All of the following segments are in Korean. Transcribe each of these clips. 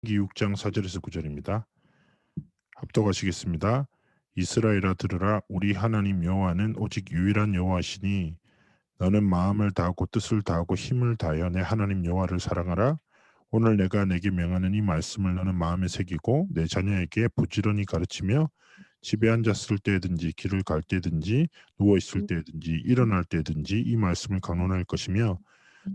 기 6장 4절에서 9절입니다. 합독하시겠습니다. 이스라엘아 들으라. 우리 하나님 여호와는 오직 유일한 여호와시니 너는 마음을 다하고 뜻을 다하고 힘을 다하여 내 하나님 여호와를 사랑하라. 오늘 내가 내게 명하는 이 말씀을 너는 마음에 새기고 내 자녀에게 부지런히 가르치며 집에 앉았을 때든지 길을 갈 때든지 누워 있을 때든지 일어날 때든지 이 말씀을 강론할 것이며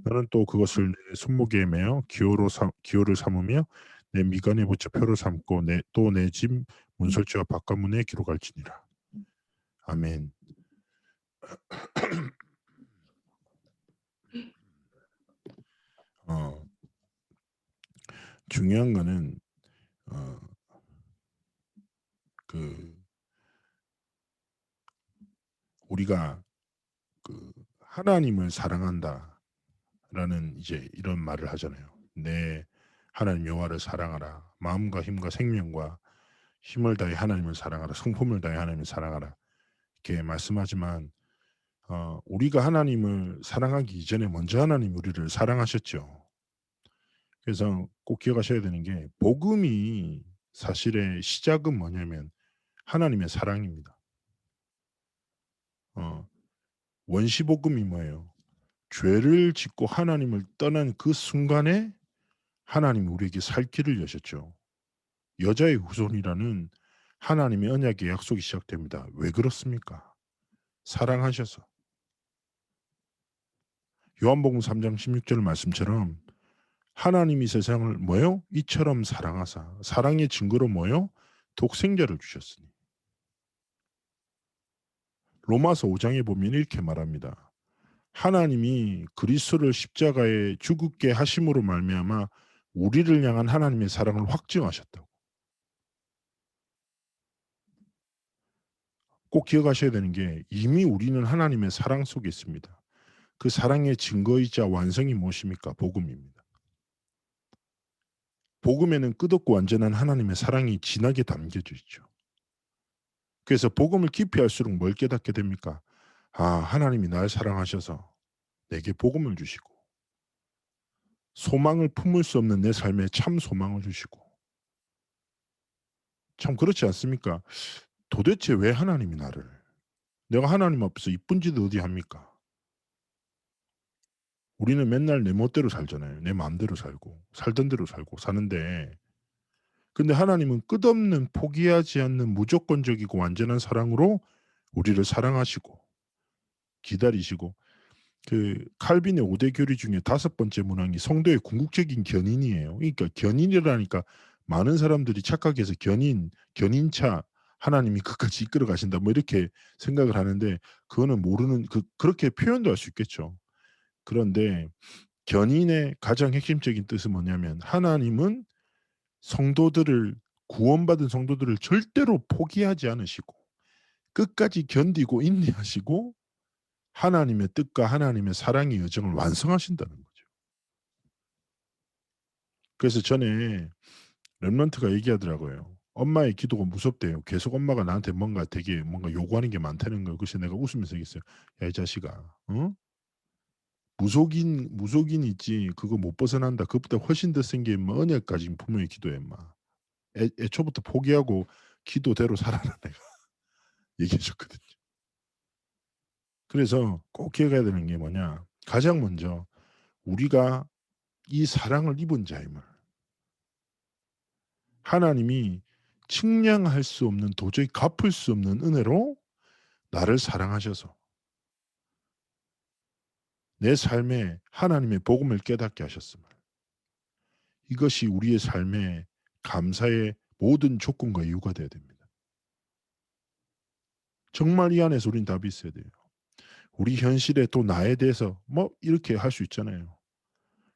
너는 또 그것을 내 손목에 매어 기호를 삼으며 내 미간에 붙여 표로 삼고 또 내 집 문설주와 바깥문에 기록할지니라. 아멘. 어, 중요한 거는 어, 그 우리가 그 하나님을 사랑한다라는 이제 이런 말을 하잖아요. 내 하나님 여호와를 사랑하라. 마음과 힘과 생명과 힘을 다해 하나님을 사랑하라. 성품을 다해 하나님을 사랑하라. 이렇게 말씀하지만 우리가 하나님을 사랑하기 이전에 먼저 하나님 우리를 사랑하셨죠. 그래서 꼭 기억하셔야 되는 게 복음이 사실의 시작은 뭐냐면 하나님의 사랑입니다. 원시복음이 뭐예요? 죄를 짓고 하나님을 떠난 그 순간에 하나님이 우리에게 살 길을 여셨죠. 여자의 후손이라는 하나님의 언약의 약속이 시작됩니다. 왜 그렇습니까? 사랑하셔서. 요한복음 3장 16절 말씀처럼 하나님이 세상을 뭐요? 이처럼 사랑하사. 사랑의 증거로 뭐요? 독생자를 주셨으니. 로마서 5장에 보면 이렇게 말합니다. 하나님이 그리스도를 십자가에 죽게 하심으로 말미암아 우리를 향한 하나님의 사랑을 확증하셨다고. 꼭 기억하셔야 되는 게 이미 우리는 하나님의 사랑 속에 있습니다. 그 사랑의 증거이자 완성이 무엇입니까? 복음입니다. 복음에는 끝없고 완전한 하나님의 사랑이 진하게 담겨져 있죠. 그래서 복음을 깊이 할수록 뭘 깨닫게 됩니까? 하나님이 날 사랑하셔서 내게 복음을 주시고 소망을 품을 수 없는 내 삶에 참 소망을 주시고 참 그렇지 않습니까? 도대체 왜 하나님이 나를 내가 하나님 앞에서 이쁜 짓 어디 합니까? 우리는 맨날 내 멋대로 살잖아요. 내 마음대로 살고 살던 대로 살고 사는데 근데 하나님은 끝없는 포기하지 않는 무조건적이고 완전한 사랑으로 우리를 사랑하시고 기다리시고 그 칼빈의 5대 교리 중에 5번째 문항이 성도의 궁극적인 견인이에요. 그러니까 견인이라니까 많은 사람들이 착각해서 견인차 하나님이 끝까지 이끌어 가신다 뭐 이렇게 생각을 하는데 그거는 모르는 그렇게 표현도 할 수 있겠죠. 그런데 견인의 가장 핵심적인 뜻은 뭐냐면 하나님은 성도들을 구원받은 성도들을 절대로 포기하지 않으시고 끝까지 견디고 인내하시고 하나님의 뜻과 하나님의 사랑의 여정을 완성하신다는 거죠. 그래서 전에 랩런트가 얘기하더라고요. 엄마의 기도가 무섭대요. 계속 엄마가 나한테 뭔가 되게 뭔가 요구하는 게 많다는 거. 그래서 내가 웃으면서 얘기했어요. 야, 이 자식아, 어? 무속인 있지. 그거 못 벗어난다. 그것보다 훨씬 더 센 게 뭐 언약 가진 부모의 기도야, 임마. 애초부터 포기하고 기도대로 살아라 내가 얘기해 줬거든요. 그래서 꼭 기억해야 되는 게 뭐냐. 가장 먼저 우리가 이 사랑을 입은 자임을 하나님이 측량할 수 없는 도저히 갚을 수 없는 은혜로 나를 사랑하셔서 내 삶에 하나님의 복음을 깨닫게 하셨음을. 이것이 우리의 삶에 감사의 모든 조건과 이유가 되어야 됩니다. 정말 이 안에서 우린 답이 있어야 돼요. 우리 현실에 또 나에 대해서 뭐 이렇게 할 수 있잖아요.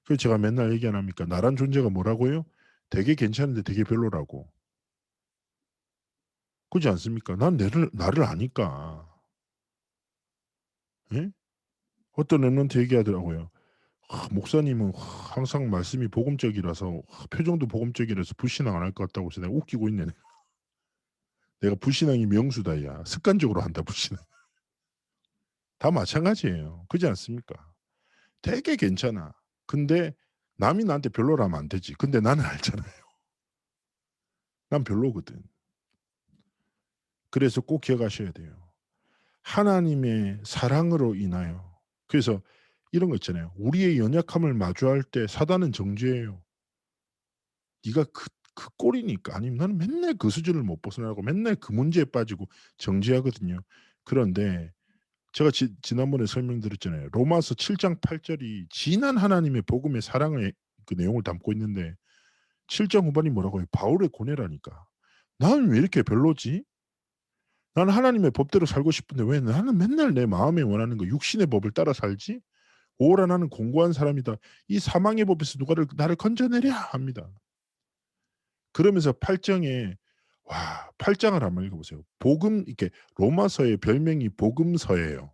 그래서 제가 맨날 얘기 안 합니까? 나란 존재가 뭐라고요? 되게 괜찮은데 되게 별로라고. 그렇지 않습니까? 난 나를 아니까. 예? 어떤 랩런트 얘기하더라고요. 목사님은 항상 말씀이 복음적이라서 표정도 복음적이라서 불신앙 안 할 것 같다고 해서 내가 웃기고 있네. 내가 불신앙이 명수다 야. 습관적으로 한다 불신앙. 다 마찬가지예요. 그렇지 않습니까? 되게 괜찮아. 근데 남이 나한테 별로라면 안 되지. 근데 나는 알잖아요. 난 별로거든. 그래서 꼭 기억하셔야 돼요. 하나님의 사랑으로 인하여 그래서 이런 거 있잖아요. 우리의 연약함을 마주할 때 사단은 정죄해요. 네가 그 꼴이니까 아니면 나는 맨날 그 수준을 못 벗어나고 맨날 그 문제에 빠지고 정죄하거든요. 그런데 제가 지난번에 설명드렸잖아요. 로마서 7장 8 절이 진한 하나님의 복음의 사랑의 그 내용을 담고 있는데 7장 후반이 뭐라고 해요? 바울의 고뇌라니까. '나는 왜 이렇게 별로지? 나는 하나님의 법대로 살고 싶은데 왜 나는 맨날 내 마음에 원하는 거 육신의 법을 따라 살지? 오라 나는 공고한 사람이다. 이 사망의 법에서 누가 나를 건져내랴.' 합니다. 그러면서 8 장에 와 8 장을 한번 읽어 보세요. 복음 이렇게 로마서의 별명이 복음서예요.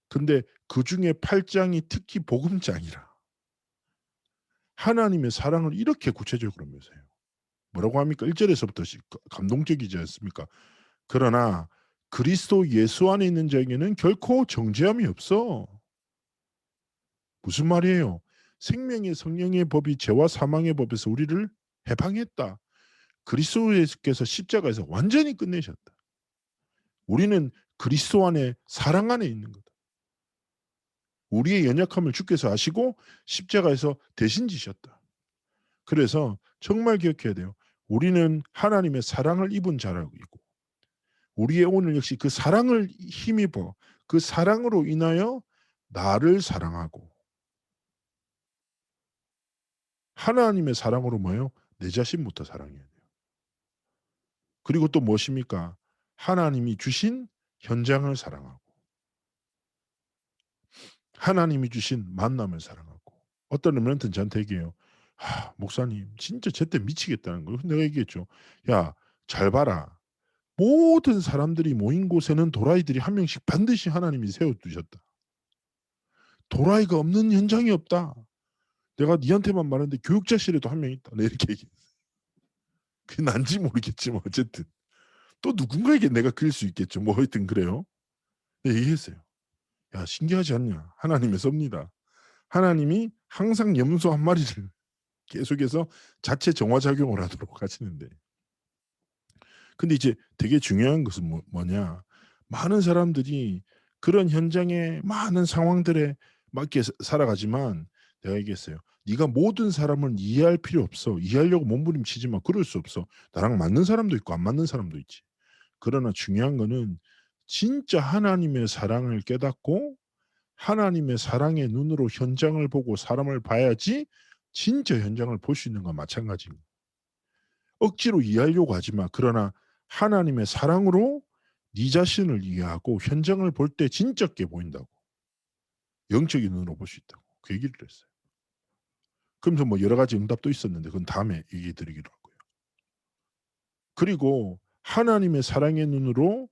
근데 그중에 8 장이 특히 복음장이라. 하나님의 사랑을 이렇게 구체적으로 묘사해요. 뭐라고 합니까? 1 절에서부터 감동적이지 않습니까? 그러나 그리스도 예수 안에 있는 자에게는 결코 정죄함이 없어. 무슨 말이에요? 생명의 성령의 법이 죄와 사망의 법에서 우리를 해방했다. 그리스도 예수께서 십자가에서 완전히 끝내셨다. 우리는 그리스도 안에 사랑 안에 있는 거다. 우리의 연약함을 주께서 아시고 십자가에서 대신 지셨다. 그래서 정말 기억해야 돼요. 우리는 하나님의 사랑을 입은 자라고 있고 우리의 오늘 역시 그 사랑을 힘입어 그 사랑으로 인하여 나를 사랑하고 하나님의 사랑으로 뭐예요? 내 자신부터 사랑해야 돼요. 그리고 또 무엇입니까? 하나님이 주신 현장을 사랑하고 하나님이 주신 만남을 사랑하고 어떤 렘넌트는 저한테 얘기해요. 목사님 진짜 제때 미치겠다는 거예요. 내가 얘기했죠. 야 잘 봐라. 모든 사람들이 모인 곳에는 도라이들이 한 명씩 반드시 하나님이 세워 두셨다. 도라이가 없는 현장이 없다. 내가 니한테만 말하는데 교육자실에도 한 명 있다. 내가 이렇게 얘기했어요. 그게 난지 모르겠지만 어쨌든 또 누군가에게 내가 그럴 수 있겠죠. 뭐 하여튼 그래요. 네, 얘기했어요. 야 신기하지 않냐. 하나님의 섭니다. 하나님이 항상 염소 한 마리를 계속해서 자체 정화작용을 하도록 하시는데 근데 이제 되게 중요한 것은 뭐냐. 많은 사람들이 그런 현장에 많은 상황들에 맞게 살아가지만 내가 얘기했어요. 네가 모든 사람을 이해할 필요 없어. 이해하려고 몸부림치지 마. 그럴 수 없어. 나랑 맞는 사람도 있고 안 맞는 사람도 있지. 그러나 중요한 거는 진짜 하나님의 사랑을 깨닫고 하나님의 사랑의 눈으로 현장을 보고 사람을 봐야지 진짜 현장을 볼 수 있는 건 마찬가지입니다. 억지로 이해하려고 하지 마. 그러나 하나님의 사랑으로 네 자신을 이해하고 현장을 볼 때 진짜게 보인다고. 영적인 눈으로 볼 수 있다고. 그 얘기를 했어요. 그러면서 뭐 여러 가지 응답도 있었는데 그건 다음에 얘기해 드리기로 하고요. 그리고 하나님의 사랑의 눈으로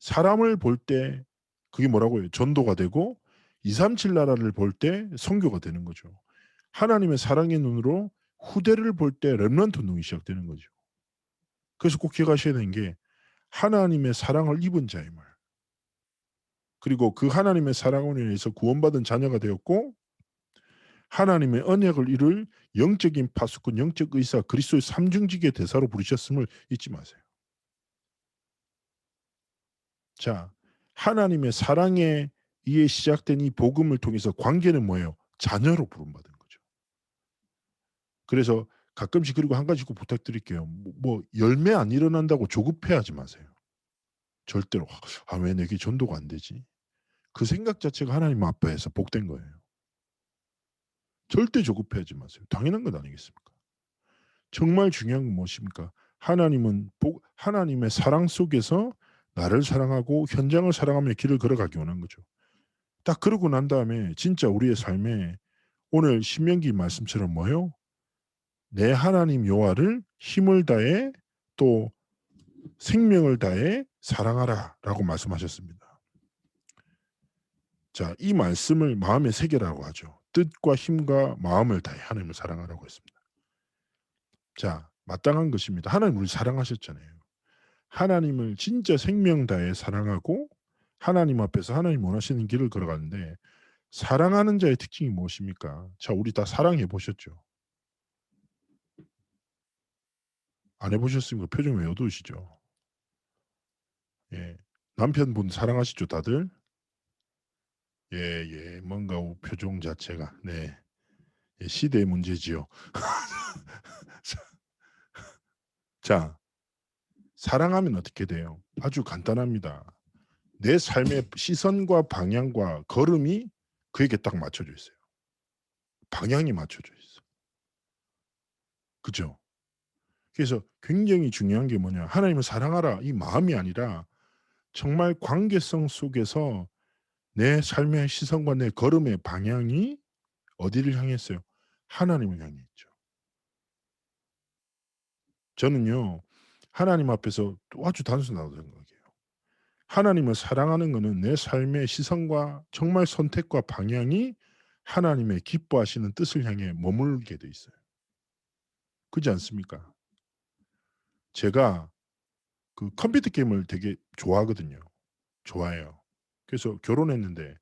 사람을 볼 때 그게 뭐라고 해요? 전도가 되고 237 나라를 볼 때 선교가 되는 거죠. 하나님의 사랑의 눈으로 후대를 볼 때 렘넌트 운동이 시작되는 거죠. 그래서 꼭 기억하셔야 되는 게 하나님의 사랑을 입은 자의 말. 그리고 그 하나님의 사랑으로 인해서 구원받은 자녀가 되었고 하나님의 언약을 이룰 영적인 파수꾼, 영적 의사, 그리스도의 삼중직의 대사로 부르셨음을 잊지 마세요. 자, 하나님의 사랑에 의해 시작된 이 복음을 통해서 관계는 뭐예요? 자녀로 부름받은 거죠. 그래서 가끔씩 그리고 한 가지 꼭 부탁드릴게요. 뭐 열매 안 일어난다고 조급해하지 마세요. 절대로 '아 왜 내게 전도가 안 되지?' 그 생각 자체가 하나님 앞에서 복된 거예요. 절대 조급해하지 마세요. 당연한 것 아니겠습니까? 정말 중요한 건 무엇입니까? 하나님은 하나님의 사랑 속에서 나를 사랑하고 현장을 사랑하며 길을 걸어가기 원한 거죠. 딱 그러고 난 다음에 진짜 우리의 삶에 오늘 신명기 말씀처럼 뭐요? 내 하나님 여호와를 힘을 다해 또 생명을 다해 사랑하라라고 말씀하셨습니다. 자, 이 말씀을 마음에 새기라고 하죠. 뜻과 힘과 마음을 다해 하나님을 사랑하라고 했습니다. 자, 마땅한 것입니다. 하나님 우리 사랑하셨잖아요. 하나님을 진짜 생명 다해 사랑하고 하나님 앞에서 하나님 원하시는 길을 걸어가는데 사랑하는 자의 특징이 무엇입니까? 자, 우리 다 사랑해 보셨죠? 안 해 보셨습니까? 표정 왜 어두우시죠? 예. 남편분 사랑하시죠 다들? 예예. 뭔가 표정 자체가 네. 예 시대의 문제지요. 자 사랑하면 어떻게 돼요? 아주 간단합니다. 내 삶의 시선과 방향과 걸음이 그에게 딱 맞춰져 있어요. 방향이 맞춰져 있어. 그죠? 그래서 굉장히 중요한 게 뭐냐. 하나님을 사랑하라 이 마음이 아니라 정말 관계성 속에서 내 삶의 시선과 내 걸음의 방향이 어디를 향했어요? 하나님을 향해 있죠. 저는요. 하나님 앞에서 또 아주 단순하다고 생각해요. 하나님을 사랑하는 것은 내 삶의 시선과 정말 선택과 방향이 하나님의 기뻐하시는 뜻을 향해 머물게 돼 있어요. 그렇지 않습니까? 제가 그 컴퓨터 게임을 되게 좋아하거든요. 좋아해요. 그래서 결혼했는데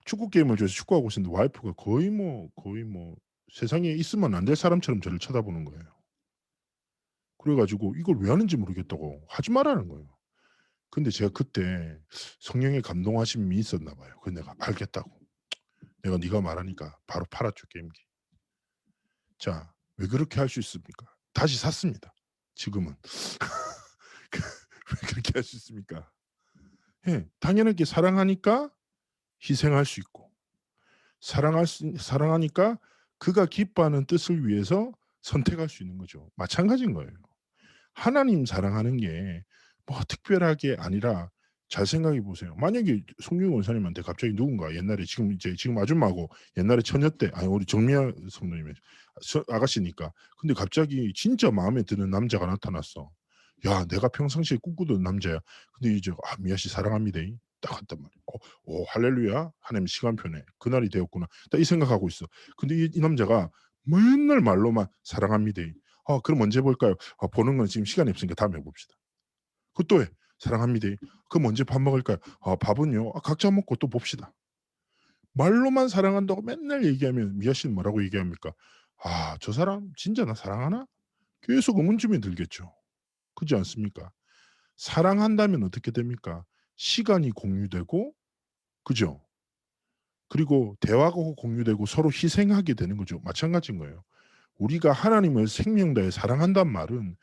축구 게임을 좋아해서 축구하고 있었는데 와이프가 거의 뭐 세상에 있으면 안 될 사람처럼 저를 쳐다보는 거예요. 그래 가지고 이걸 왜 하는지 모르겠다고 하지 말라는 거예요. 근데 제가 그때 성령의 감동하심이 있었나 봐요. 그래서 내가 알겠다고. 내가 네가 말하니까 바로 팔았죠 게임기. 자 왜 그렇게 할 수 있습니까? 다시 샀습니다. 지금은. 왜 그렇게 할 수 있습니까? 예. 당연하게 사랑하니까 희생할 수 있고 사랑하니까 그가 기뻐하는 뜻을 위해서 선택할 수 있는 거죠. 마찬가지인 거예요. 하나님 사랑하는 게 뭐 특별하게 아니라 잘 생각해 보세요. 만약에 송규 원사님한테 갑자기 누군가 옛날에 지금 아줌마고 옛날에 처녀 때 아니 우리 정미아 성도님의 아가씨니까 근데 갑자기 진짜 마음에 드는 남자가 나타났어. 야 내가 평상시에 꿈꾸던 남자야. 근데 이제 "아 미아 씨 사랑합니다."이 딱 한단 말이야. 오 할렐루야. 하나님 시간표네. 그날이 되었구나. 딱 이 생각하고 있어. 근데 이 남자가 맨날 말로만 "사랑합니다." 그럼 언제 볼까요? 보는 건 지금 시간이 없으니까 다음에 봅시다. 또 해. "사랑합니다." 그럼 언제 밥 먹을까요? 밥은요. 각자 먹고 또 봅시다. 말로만 사랑한다고 맨날 얘기하면 미아 씨는 뭐라고 얘기합니까? '아 저 사람 진짜 나 사랑하나?' 계속 의문점이 들겠죠. 그렇지 않습니까? 사랑한다면 어떻게 됩니까? 시간이 공유되고 그죠? 그리고 대화가 공유되고 서로 희생하게 되는 거죠. 마찬가지인 거예요. 우리가 하나님을 생명 다해 사랑한단 말은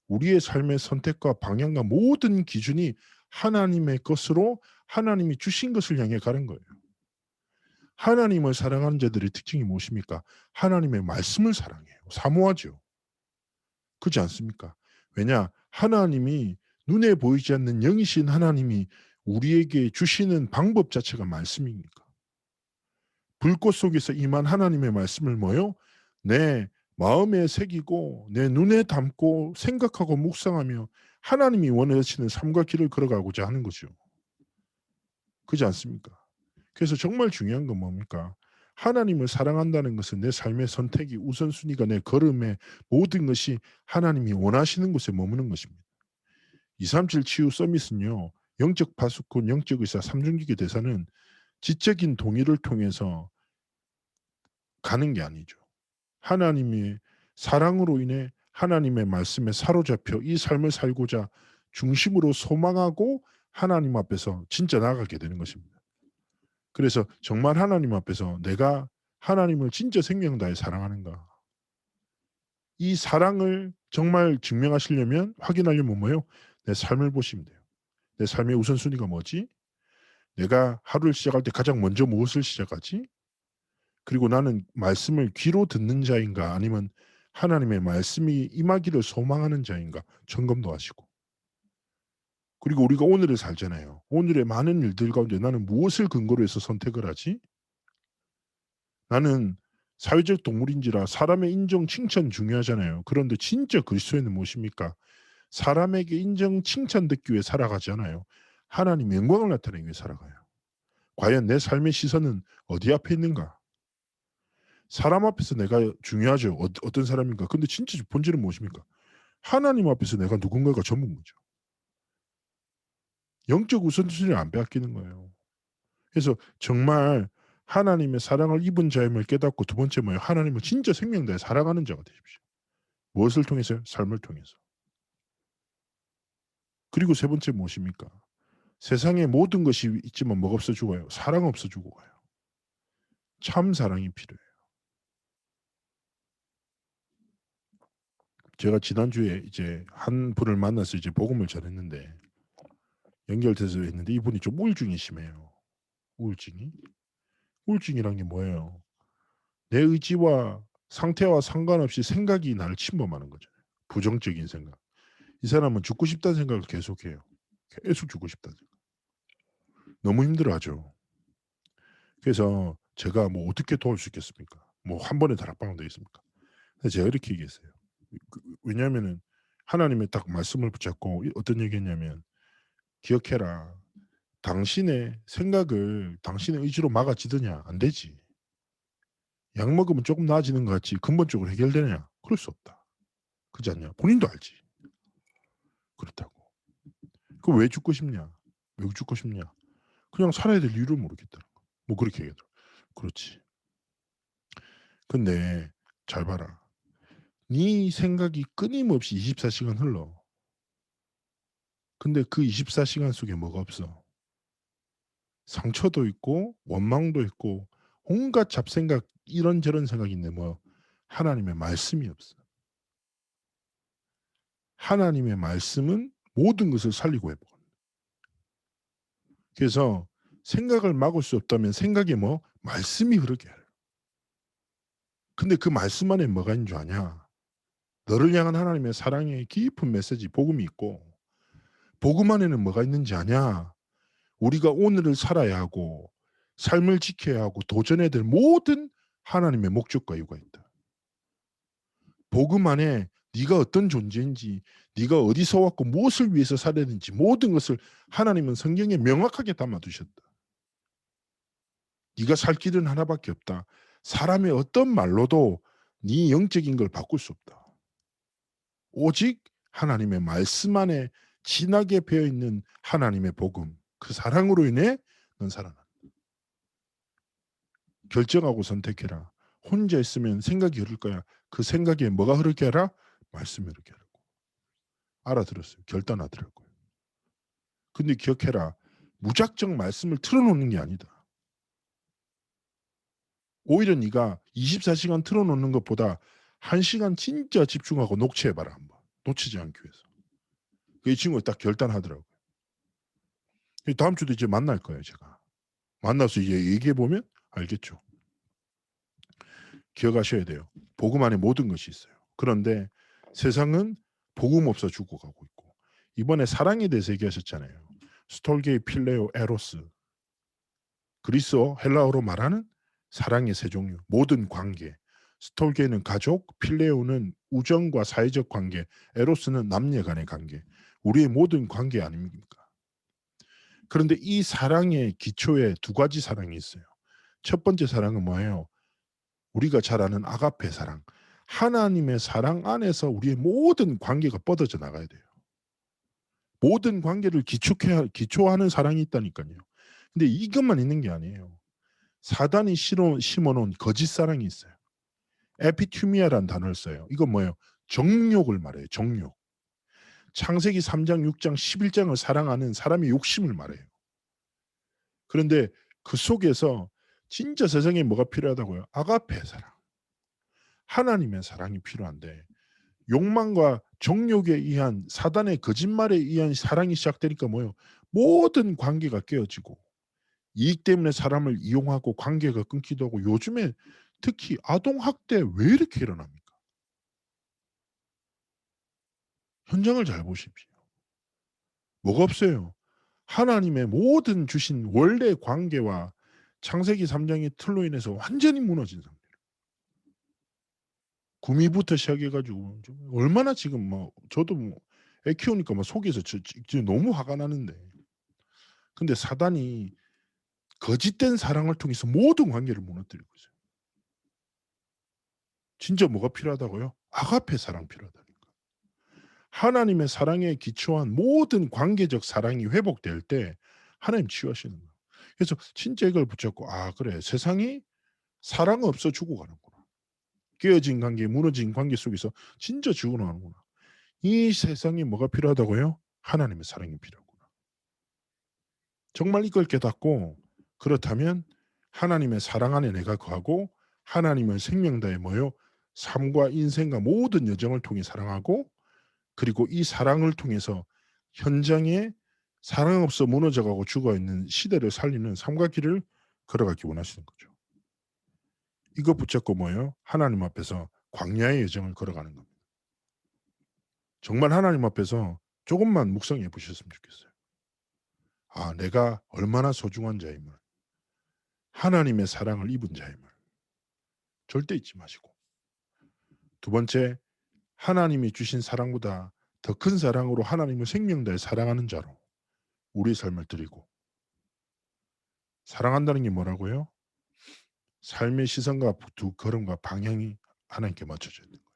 우리의 삶의 선택과 방향과 모든 기준이 하나님의 것으로 하나님이 주신 것을 향해 가는 거예요. 하나님을 사랑하는 자들의 특징이 무엇입니까? 하나님의 말씀을 사랑해요. 사모하죠. 그렇지 않습니까? 왜냐? 하나님이 눈에 보이지 않는 영이신 하나님이 우리에게 주시는 방법 자체가 말씀이니까. 불꽃 속에서 임한 하나님의 말씀을 뭐요? 내 마음에 새기고 내 눈에 담고 생각하고 묵상하며 하나님이 원하시는 삶과 길을 걸어가고자 하는 거죠. 그렇지 않습니까? 그래서 정말 중요한 건 뭡니까? 하나님을 사랑한다는 것은 내 삶의 선택이 우선순위가 내 걸음의 모든 것이 하나님이 원하시는 곳에 머무는 것입니다. 237 치유 서밋은요. 영적 파수꾼, 영적 의사, 삼중기계 대사는 지적인 동의를 통해서 가는 게 아니죠. 하나님의 사랑으로 인해 하나님의 말씀에 사로잡혀 이 삶을 살고자 중심으로 소망하고 하나님 앞에서 진짜 나아가게 되는 것입니다. 그래서 정말 하나님 앞에서 내가 하나님을 진짜 생명 다해 사랑하는가. 이 사랑을 정말 증명하시려면 확인하려면 뭐예요? 내 삶을 보시면 돼요. 내 삶의 우선순위가 뭐지? 내가 하루를 시작할 때 가장 먼저 무엇을 시작하지? 그리고 나는 말씀을 귀로 듣는 자인가 아니면 하나님의 말씀이 임하기를 소망하는 자인가 점검도 하시고. 그리고 우리가 오늘을 살잖아요. 오늘의 많은 일들 가운데 나는 무엇을 근거로 해서 선택을 하지? 나는 사회적 동물인지라 사람의 인정, 칭찬 중요하잖아요. 그런데 진짜 그리스도인은 무엇입니까? 사람에게 인정, 칭찬 듣기 위해 살아가지 않아요. 하나님의 영광을 나타내기 위해 살아가요. 과연 내 삶의 시선은 어디 앞에 있는가? 사람 앞에서 내가 중요하죠. 어떤 사람인가. 근데 진짜 본질은 무엇입니까? 하나님 앞에서 내가 누군가가 전부인 거죠. 영적 우선순위를 안 빼앗기는 거예요. 그래서 정말 하나님의 사랑을 입은 자임을 깨닫고 두 번째 뭐예요? 하나님을 진짜 생명 다해 사랑하는 자가 되십시오. 무엇을 통해서요? 삶을 통해서. 그리고 세 번째 무엇입니까? 세상에 모든 것이 있지만 뭐가 없어 죽어요? 사랑 없어 죽어 가요. 참 사랑이 필요해요. 제가 지난주에 이제 한 분을 만나서 이제 복음을 전했는데 연결돼서 했는데 이분이 좀 우울증이 심해요. 우울증이. 우울증이란 게 뭐예요? 내 의지와 상태와 상관없이 생각이 나를 침범하는 거잖아요. 부정적인 생각. 이 사람은 죽고 싶다는 생각을 계속해요. 계속 죽고 싶다는 생각. 너무 힘들어하죠. 그래서 제가 뭐 어떻게 도울 수 있겠습니까? 뭐 한 번에 다락방은 되겠습니까? 그래서 제가 이렇게 얘기했어요. 왜냐하면은 하나님의 딱 말씀을 붙잡고 어떤 얘기했냐면 기억해라. 당신의 생각을 당신의 의지로 막아지느냐? 안 되지. 약 먹으면 조금 나아지는 것 같지 근본적으로 해결되냐? 그럴 수 없다. 그렇지 않냐? 본인도 알지. 그렇다고. 그럼 왜 죽고 싶냐? 왜 죽고 싶냐? 그냥 살아야 될 이유를 모르겠다는 거. 뭐 그렇게 얘기하더라고. 그렇지. 근데 잘 봐라. 네 생각이 끊임없이 24시간 흘러. 근데 그 24시간 속에 뭐가 없어? 상처도 있고 원망도 있고 온갖 잡생각 이런저런 생각이 있는데 뭐 하나님의 말씀이 없어. 하나님의 말씀은 모든 것을 살리고 회복합니다. 그래서 생각을 막을 수 없다면 생각에 뭐 말씀이 흐르게 해요. 근데 그 말씀 안에 뭐가 있는 줄 아냐? 너를 향한 하나님의 사랑의 깊은 메시지 복음이 있고 복음 안에는 뭐가 있는지 아냐? 우리가 오늘을 살아야 하고 삶을 지켜야 하고 도전해야 될 모든 하나님의 목적과 이유가 있다. 복음 안에 네가 어떤 존재인지 네가 어디서 왔고 무엇을 위해서 살아야 되는지 모든 것을 하나님은 성경에 명확하게 담아두셨다. 네가 살 길은 하나밖에 없다. 사람의 어떤 말로도 네 영적인 걸 바꿀 수 없다. 오직 하나님의 말씀 안에 진하게 배어있는 하나님의 복음 그 사랑으로 인해 넌 살아난다. 결정하고 선택해라. 혼자 있으면 생각이 흐를 거야. 그 생각에 뭐가 흐르게 하라? 말씀이 흐르게 하라고. 알아들었어요. 결단하더라고요. 근데 기억해라. 무작정 말씀을 틀어놓는 게 아니다. 오히려 네가 24시간 틀어놓는 것보다 1시간 진짜 집중하고 녹취해봐라 한번. 놓치지 않기 위해서. 이 친구가 딱 결단하더라고요. 다음 주도 이제 만날 거예요 제가. 만나서 이제 얘기해보면 알겠죠. 기억하셔야 돼요. 복음 안에 모든 것이 있어요. 그런데 세상은 복음 없어 죽어가고 있고 이번에 사랑에 대해서 얘기하셨잖아요. 스톨게이, 필레오, 에로스. 그리스어, 헬라어로 말하는 사랑의 세 종류. 모든 관계. 스톨게이는 가족, 필레오는 우정과 사회적 관계, 에로스는 남녀 간의 관계. 우리의 모든 관계 아닙니까? 그런데 이 사랑의 기초에 두 가지 사랑이 있어요. 첫 번째 사랑은 뭐예요? 우리가 잘 아는 아가페 사랑. 하나님의 사랑 안에서 우리의 모든 관계가 뻗어져 나가야 돼요. 모든 관계를 기초하는 사랑이 있다니까요. 근데 이것만 있는 게 아니에요. 사단이 심어놓은 거짓 사랑이 있어요. 에피투미아라는 단어를 써요. 이건 뭐예요? 정욕을 말해요. 정욕. 창세기 3장, 6장, 11장을 사랑하는 사람의 욕심을 말해요. 그런데 그 속에서 진짜 세상에 뭐가 필요하다고요? 아가페 사랑. 하나님의 사랑이 필요한데 욕망과 정욕에 의한 사단의 거짓말에 의한 사랑이 시작되니까 뭐예요? 모든 관계가 깨어지고 이익 때문에 사람을 이용하고 관계가 끊기도 하고 요즘에 특히 아동학대 왜 이렇게 일어납니까? 현장을 잘 보십시오. 뭐가 없어요? 하나님의 모든 주신 원래 관계와 창세기 3장의 틀로 인해서 완전히 무너진 상태. 구미부터 시작해가지고 얼마나 지금 뭐 저도 뭐 애 키우니까 막 속에서 지금 너무 화가 나는데 근데 사단이 거짓된 사랑을 통해서 모든 관계를 무너뜨리고 있어요. 진짜 뭐가 필요하다고요? 아가페 사랑 필요하다니까. 하나님의 사랑에 기초한 모든 관계적 사랑이 회복될 때 하나님 치유하시는 거예요. 그래서 진짜 이걸 붙잡고 아 그래 세상이 사랑 없어 죽어가는구나. 깨어진 관계, 무너진 관계 속에서 진짜 죽어나가는구나. 이 세상에 뭐가 필요하다고요? 하나님의 사랑이 필요하구나. 정말 이걸 깨닫고 그렇다면 하나님의 사랑 안에 내가 거하고 하나님을 생명 다해 뭐요? 삶과 인생과 모든 여정을 통해 사랑하고 그리고 이 사랑을 통해서 현장에 사랑 없어 무너져가고 죽어있는 시대를 살리는 삶과 길을 걸어가기 원하시는 거죠. 이거 붙잡고 뭐예요? 하나님 앞에서 광야의 여정을 걸어가는 겁니다. 정말 하나님 앞에서 조금만 묵상해 보셨으면 좋겠어요. 아, 내가 얼마나 소중한 자임을, 하나님의 사랑을 입은 자임을 절대 잊지 마시고, 두 번째, 하나님이 주신 사랑보다 더 큰 사랑으로 하나님을 생명 다해 사랑하는 자로 우리의 삶을 드리고, 사랑한다는 게 뭐라고요? 삶의 시선과 두 걸음과 방향이 하나님께 맞춰져 있는 거예요.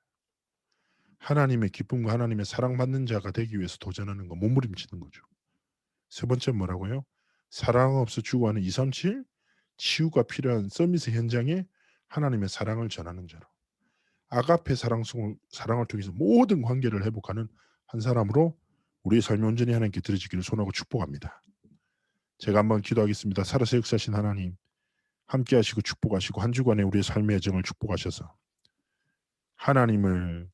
하나님의 기쁨과 하나님의 사랑받는 자가 되기 위해서 도전하는 거, 몸부림치는 거죠. 세 번째 뭐라고요? 사랑 없어 죽어가는 237 치유가 필요한 서밋의 현장에 하나님의 사랑을 전하는 자로 아가페 사랑을 통해서 모든 관계를 회복하는 한 사람으로 우리의 삶이 온전히 하나님께 드려지기를 소원하고 축복합니다. 제가 한번 기도하겠습니다. 살아서 역사하신 하나님 함께 하시고 축복하시고 한 주간의 우리의 삶의 여정을 축복하셔서 하나님을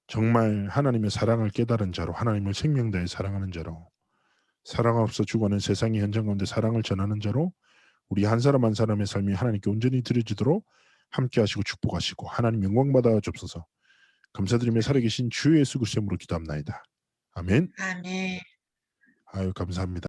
정말 하나님의 사랑을 깨달은 자로 하나님을 생명 다해 사랑하는 자로 사랑 없어 죽어가는 세상의 현장 가운데 사랑을 전하는 자로 우리 한 사람 한 사람의 삶이 하나님께 온전히 드려지도록 함께 하시고 축복하시고 하나님 영광 받아 주옵소서. 감사드리며 살아계신 주 예수 그리스도의 이름으로 기도합나이다. 아멘. 아멘. 아유 감사합니다.